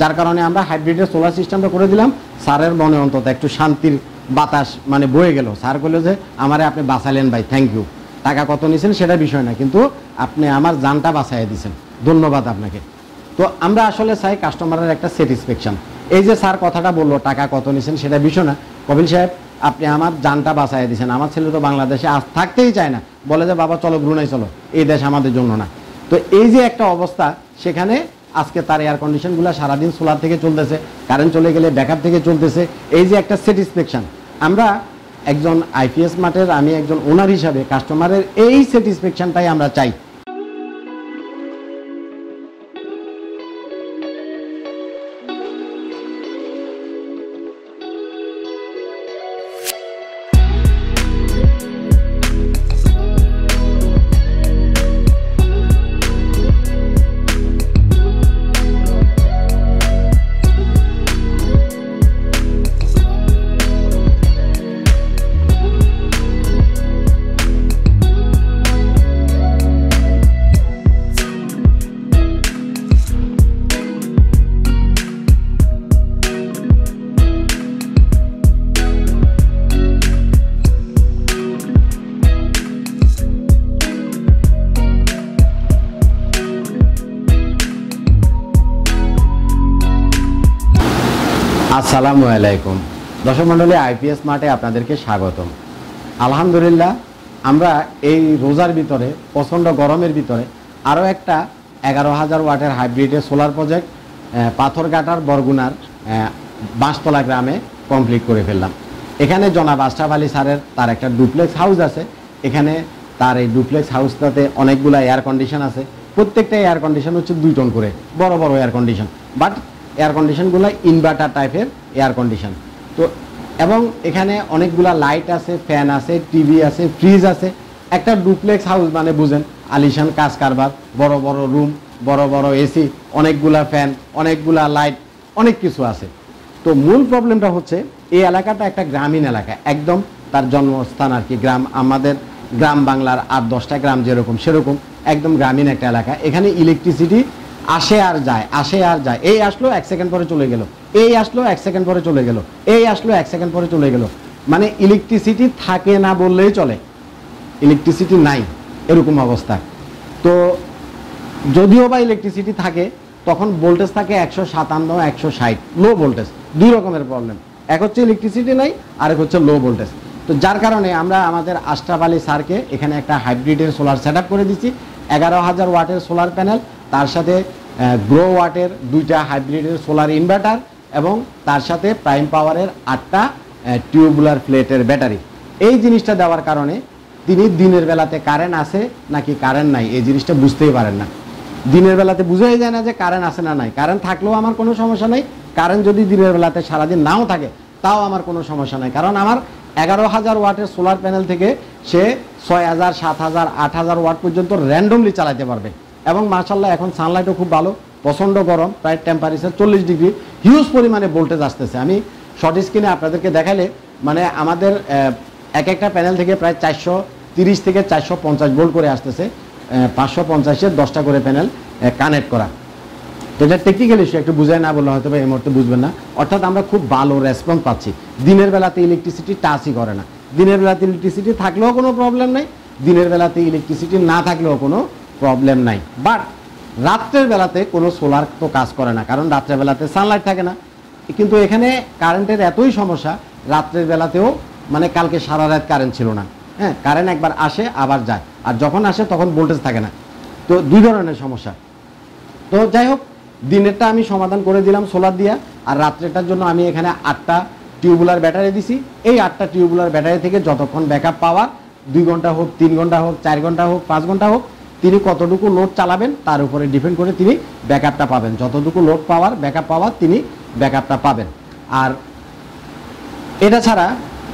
যার কারণে আমরা হাইব্রিডের সোলার সিস্টেমটা করে দিলাম। স্যারের মনে অন্তত একটু শান্তির বাতাস মানে বয়ে গেল। স্যার বললো যে আমারে আপনি বাঁচালেন ভাই, থ্যাংক ইউ। টাকা কত নিয়েছেন সেটা বিষয় না, কিন্তু আপনি আমার জানটা বাঁচাইয়া দিয়েছেন, ধন্যবাদ আপনাকে। তো আমরা আসলে চাই কাস্টমারের একটা স্যাটিসফ্যাকশন। এই যে স্যার কথাটা বললো টাকা কত নিয়েছেন সেটা বিষয় না, কপিল সাহেব আপনি আমার জানটা বাঁচাইয়া দিয়েছেন। আমার ছেলে তো বাংলাদেশে আজ থাকতেই চায় না, বলে যে বাবা চলো ব্রুনাই চলো, এই দেশ আমাদের জন্য না। তো এই যে একটা অবস্থা, সেখানে আজকে তার এয়ার কন্ডিশনগুলো সারাদিন সোলার থেকে চলতেছে, কারেন্ট চলে গেলে ব্যাকআপ থেকে চলতেছে। এই যে একটা স্যাটিসফ্যাকশন, আমরা একজন আইপিএস মার্টের আমি একজন ওনার হিসাবে কাস্টমারের এই স্যাটিসফ্যাকশনটাই আমরা চাই। আসসালামু আলাইকুম দর্শক মণ্ডলী, আইপিএস মার্টে আপনাদেরকে স্বাগতম। আলহামদুলিল্লাহ, আমরা এই রোজার ভিতরে প্রচণ্ড গরমের ভিতরে আরও একটা 11,000 ওয়াটের হাইব্রিডের সোলার প্রজেক্ট পাথরঘাটার বরগুনার বাঁশতলা গ্রামে কমপ্লিট করে ফেললাম। এখানে জনাব আশরাফ আলী স্যারের তার একটা ডুপ্লেক্স হাউস আছে। এখানে তার এই ডুপ্লেক্স হাউসটাতে অনেকগুলো এয়ার কন্ডিশন আছে। প্রত্যেকটা এয়ার কন্ডিশন হচ্ছে 2 টন করে, বড় বড় এয়ার কন্ডিশন, বাট এয়ার কন্ডিশনগুলো ইনভার্টার টাইপের এয়ার কন্ডিশন। তো এবং এখানে অনেকগুলা লাইট আছে, ফ্যান আছে, টিভি আছে, ফ্রিজ আছে। একটা ডুপ্লেক্স হাউস মানে বুঝেন আলিশান কাজ কারবার, বড় বড় রুম, বড় বড় এসি, অনেকগুলা ফ্যান, অনেকগুলা লাইট, অনেক কিছু আছে। তো মূল প্রবলেমটা হচ্ছে এই এলাকাটা একটা গ্রামীণ এলাকা, একদম তার জন্মস্থান আর কি গ্রাম, আমাদের গ্রাম বাংলার 8-10টা গ্রাম যেরকম সেরকম একদম গ্রামীণ একটা এলাকা। এখানে ইলেকট্রিসিটি আসে আর যায়, আসে আর যায়। এই আসলো 1 সেকেন্ড পরে চলে গেল, এই আসলো 1 সেকেন্ড পরে চলে গেল, এই আসলো 1 সেকেন্ড পরে চলে গেল। মানে ইলেকট্রিসিটি থাকে না বললেই চলে, ইলেকট্রিসিটি নাই এরকম অবস্থা। তো যদিও বা ইলেকট্রিসিটি থাকে তখন ভোল্টেজ থাকে 157, 160, লো ভোল্টেজ। 2 রকমের প্রবলেম, এক হচ্ছে ইলেকট্রিসিটি নাই, আর এক হচ্ছে লো ভোল্টেজ। তো যার কারণে আমরা আমাদের আশরাফ আলী স্যারকে এখানে একটা হাইব্রিডের সোলার সেট আপ করে দিচ্ছি। 11,000 ওয়াটের সোলার প্যানেল, তার সাথে গ্রো ওয়াটের 2টা হাইব্রিডের সোলার ইনভার্টার এবং তার সাথে প্রাইম পাওয়ারের 8টা টিউবুলার প্লেটের ব্যাটারি। এই জিনিসটা দেওয়ার কারণে তিনি দিনের বেলাতে কারেন্ট আছে নাকি কারেন্ট নাই এই জিনিসটা বুঝতেই পারেন না। দিনের বেলাতে বুঝাই যায় না যে কারেন্ট আছে না নাই। কারেন্ট থাকলেও আমার কোনো সমস্যা নেই, কারেন্ট যদি দিনের বেলাতে সারাদিন নাও থাকে তাও আমার কোনো সমস্যা নেই, কারণ আমার 11,000 ওয়াটের সোলার প্যানেল থেকে সে 6,000, 7,000, 8,000 ওয়াট পর্যন্ত র্যান্ডমলি চালাতে পারবে। এবং মাশাআল্লাহ এখন সানলাইটও খুব ভালো, প্রচণ্ড গরম, প্রায় টেম্পারেচার 40 ডিগ্রি, হিউজ পরিমাণে ভোল্টেজ আসতেছে। আমি শর্ট স্ক্রিনে আপনাদেরকে দেখালে মানে আমাদের এক একটা প্যানেল থেকে প্রায় 430 থেকে 450 ভোল্ট করে আসতেছে। 550-এর 10টা করে প্যানেল কানেক্ট করা। তো এটা টেকনিক্যাল ইস্যু, একটু বুঝায় না বললে হয়তো এই মুহূর্তে বুঝবেন না। অর্থাৎ আমরা খুব ভালো রেসপন্স পাচ্ছি। দিনের বেলাতে ইলেকট্রিসিটি টাচই করে না, দিনের বেলাতে ইলেকট্রিসিটি থাকলেও কোনো প্রবলেম নাই, দিনের বেলাতে ইলেকট্রিসিটি না থাকলেও কোনো প্রবলেম নাই। বাট রাত্রের বেলাতে কোনো সোলার তো কাজ করে না, কারণ রাত্রের বেলাতে সানলাইট থাকে না। কিন্তু এখানে কারেন্টের এতই সমস্যা, রাত্রের বেলাতেও মানে কালকে সারা রাত কারেন্ট ছিল না। হ্যাঁ, কারেন্ট একবার আসে আবার যায়, আর যখন আসে তখন ভোল্টেজ থাকে না। তো 2 ধরনের সমস্যা। তো যাই হোক, দিনেরটা আমি সমাধান করে দিলাম সোলার দিয়া, আর রাত্রেটার জন্য আমি এখানে 8টা টিউবুলার ব্যাটারি দিছি। এই 8টা টিউবুলার ব্যাটারি থেকে যতক্ষণ ব্যাকআপ পাওয়ার, 2 ঘন্টা হোক, 3 ঘন্টা হোক, 4 ঘন্টা হোক, 5 ঘন্টা হোক, তিনি কতটুকু লোড চালাবেন তার উপরে ডিপেন্ড করে তিনি ব্যাকআপটা পাবেন। যতটুকু লোড পাওয়ার, ব্যাকআপ পাওয়ার, তিনি ব্যাকআপটা পাবেন। আর এটা ছাড়া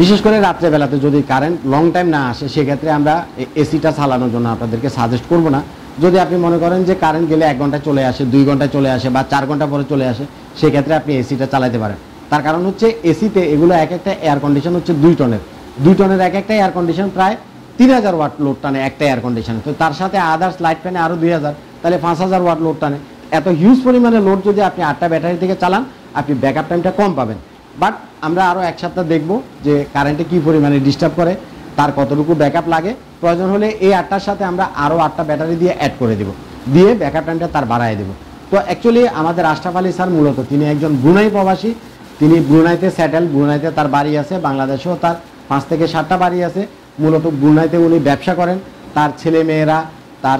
বিশেষ করে রাত্রেবেলাতে যদি কারেন্ট লং টাইম না আসে, সেক্ষেত্রে আমরা এসিটা চালানোর জন্য আপনাদেরকে সাজেস্ট করব না। যদি আপনি মনে করেন যে কারেন্ট গেলে 1 ঘন্টায় চলে আসে, 2 ঘন্টায় চলে আসে বা 4 ঘন্টা পরে চলে আসে, সেক্ষেত্রে আপনি এসিটা চালাতে পারেন। তার কারণ হচ্ছে এসিতে এগুলো এক একটা এয়ার কন্ডিশন হচ্ছে 2 টনের, 2 টনের এক একটা এয়ার কন্ডিশন প্রায় 3000 ওয়াট লোড টানে একটা এয়ার কন্ডিশনে। তো তার সাথে আদার্স লাইট ফ্যানে আরও 2000, তাহলে 5000 ওয়াট লোড টানে। এত হিউজ পরিমাণে লোড যদি আপনি 8টা ব্যাটারি থেকে চালান, আপনি ব্যাকআপ টাইমটা কম পাবেন। বাট আমরা আরও এক সপ্তাহ দেখব যে কারেন্টে কী পরিমাণে ডিস্টার্ব করে, তার কতটুকু ব্যাকআপ লাগে। প্রয়োজন হলে এই 8টার সাথে আমরা আরও 8টা ব্যাটারি দিয়ে অ্যাড করে দেব, দিয়ে ব্যাকআপ টাইমটা তার বাড়ায় দেব। তো অ্যাকচুয়ালি আমাদের আশরাফ আলী স্যার মূলত তিনি একজন ব্রুনাই প্রবাসী, তিনি ব্রুনাইতে সেটেল, ব্রুনাইতে তার বাড়ি আছে, বাংলাদেশেও তার 5 থেকে 7টা বাড়ি আছে। মূলত ব্রুনাইতে উনি ব্যবসা করেন, তার ছেলে মেয়েরা, তার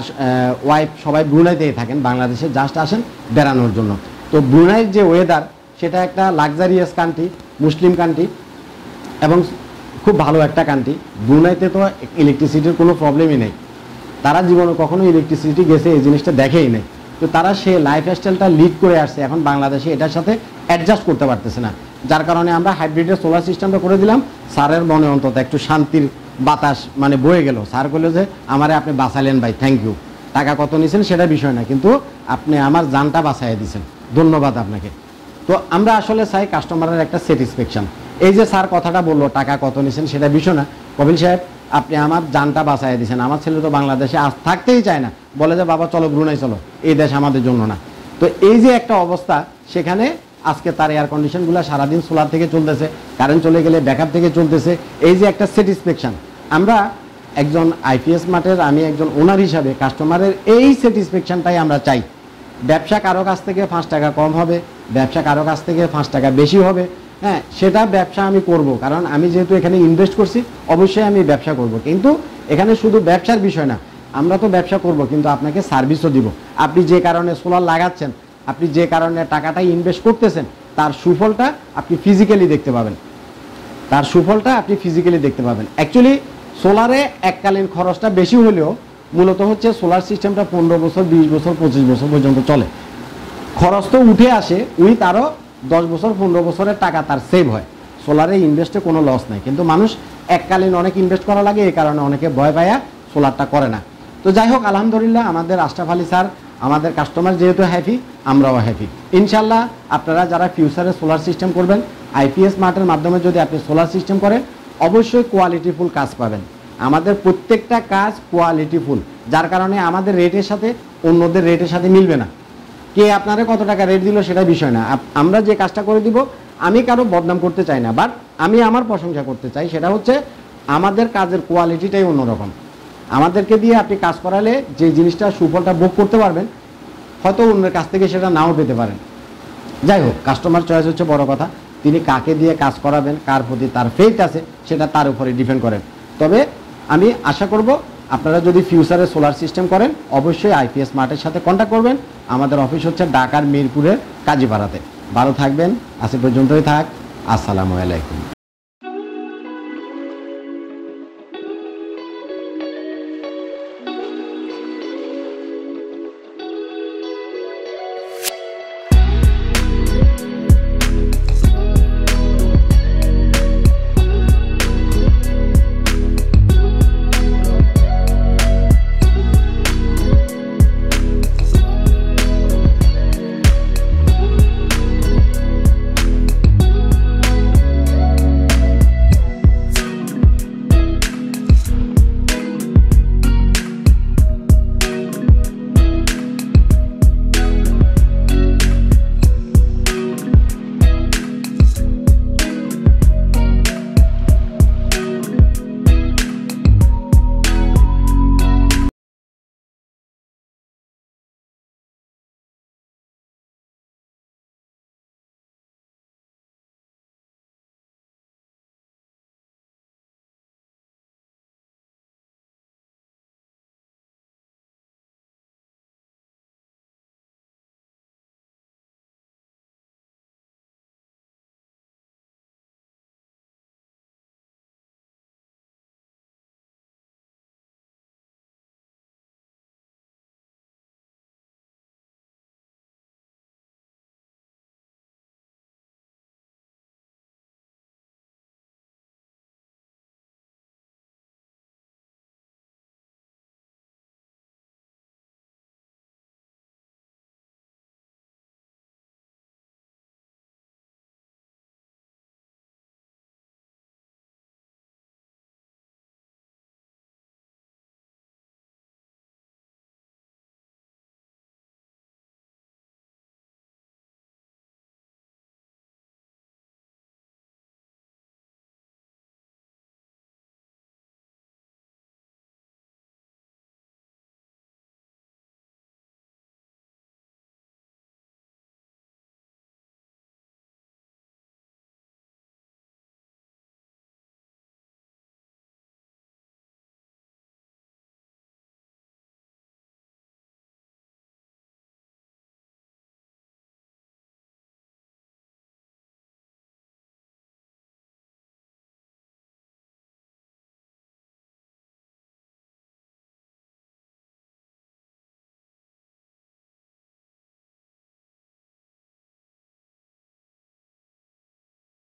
ওয়াইফ সবাই ব্রুনাইতেই থাকেন, বাংলাদেশে জাস্ট আসেন বেড়ানোর জন্য। তো ব্রুনাইয়ের যে ওয়েদার সেটা একটা লাক্সারিয়াস কান্ট্রি, মুসলিম কান্ট্রি এবং খুব ভালো একটা কান্ট্রি। ব্রুনাইতে তো ইলেকট্রিসিটির কোনো প্রবলেমই নেই, তারা জীবনে কখনো ইলেকট্রিসিটি গেছে এই জিনিসটা দেখেই নেই। তো তারা সে লাইফস্টাইলটা লিড করে আসছে, এখন বাংলাদেশে এটার সাথে অ্যাডজাস্ট করতে পারতেছে না, যার কারণে আমরা হাইব্রিডের সোলার সিস্টেমটা করে দিলাম। স্যারের মনে অন্তত একটু শান্তির বাতাস মানে বয়ে গেল। স্যার বললো যে আমারে আপনি বাঁচালেন ভাই, থ্যাংক ইউ, টাকা কত নিয়েছেন সেটা বিষয় না, কিন্তু আপনি আমার জানটা বাঁচাইয়া দিয়েছেন, ধন্যবাদ আপনাকে। তো আমরা আসলে চাই কাস্টমারের একটা স্যাটিসফ্যাকশন। এই যে স্যার কথাটা বললো টাকা কত নিয়েছেন সেটা বিষয় না, কপিল সাহেব আপনি আমার জানটা বাঁচাইয়া দিয়েছেন। আমার ছেলে তো বাংলাদেশে আজ থাকতেই চায় না, বলে যে বাবা চলো ব্রুনাই চলো, এই দেশ আমাদের জন্য না। তো এই যে একটা অবস্থা, সেখানে আজকে তার এয়ার কন্ডিশনগুলো সারাদিন সোলার থেকে চলতেছে, কারেন্ট চলে গেলে ব্যাকআপ থেকে চলতেছে, এই যে একটা স্যাটিসফ্যাকশন। আমরা একজন আইপিএস মার্টের, আমি একজন ওনার হিসাবে কাস্টমারের এই স্যাটিসফ্যাকশনটাই আমরা চাই। ব্যবসা কারো কাছ থেকে 5 টাকা কম হবে, ব্যবসা কারো কাছ থেকে 5 টাকা বেশি হবে, হ্যাঁ সেটা ব্যবসা আমি করব, কারণ আমি যেহেতু এখানে ইনভেস্ট করছি অবশ্যই আমি ব্যবসা করব। কিন্তু এখানে শুধু ব্যবসার বিষয় না, আমরা তো ব্যবসা করব কিন্তু আপনাকে সার্ভিসও দিব। আপনি যে কারণে সোলার লাগাচ্ছেন, আপনি যে কারণে টাকাটা ইনভেস্ট করতেছেন, তার সুফলটা আপনি ফিজিক্যালি দেখতে পাবেন, তার সুফলটা আপনি ফিজিক্যালি দেখতে পাবেন। অ্যাকচুয়ালি সোলারে এককালীন খরচটা বেশি হলেও মূলত হচ্ছে সোলার সিস্টেমটা 15 বছর, 20 বছর, 25 বছর পর্যন্ত চলে। খরচ তো উঠে আসে, উইথ আরও 10 বছর 15 বছরের টাকা তার সেভ হয়। সোলারে ইনভেস্টে কোনো লস নাই, কিন্তু মানুষ এককালীন অনেক ইনভেস্ট করা লাগে, এই কারণে অনেকে ভয় পায়া সোলারটা করে না। তো যাই হোক, আলহামদুলিল্লাহ আমাদের আশরাফ আলী স্যার, আমাদের কাস্টমার যেহেতু হ্যাপি, আমরাও হ্যাপি। ইনশাল্লাহ আপনারা যারা ফিউচারে সোলার সিস্টেম করবেন, আইপিএস মার্টের মাধ্যমে যদি আপনি সোলার সিস্টেম করেন, অবশ্যই কোয়ালিটিফুল কাজ পাবেন। আমাদের প্রত্যেকটা কাজ কোয়ালিটিফুল, যার কারণে আমাদের রেটের সাথে অন্যদের রেটের সাথে মিলবে না। কে আপনারা কত টাকা রেট দিল সেটা বিষয় না, আমরা যে কাজটা করে দিব। আমি কারো বদনাম করতে চাই না, বাট আমি আমার প্রশংসা করতে চাই, সেটা হচ্ছে আমাদের কাজের কোয়ালিটিটাই অন্যরকম। আমাদেরকে দিয়ে আপনি কাজ করালে যে জিনিসটা সুফলটা ভোগ করতে পারবেন, হয়তো অন্যের কাছ থেকে সেটা নাও পেতে পারেন। যাই হোক, কাস্টমার চয়েস হচ্ছে বড় কথা, তিনি কাকে দিয়ে কাজ করাবেন, কার প্রতি তার ফেথ আছে, সেটা তার উপরে ডিপেন্ড করেন। তবে আমি আশা করব আপনারা যদি ফিউচারে সোলার সিস্টেম করেন, অবশ্যই আইপিএস মার্টের সাথে কন্ট্যাক্ট করবেন। আমাদের অফিস হচ্ছে ঢাকার মিরপুরের কাজীপাড়াতে। ভালো থাকবেন, আজ পর্যন্তই থাক। আসসালামু আলাইকুম।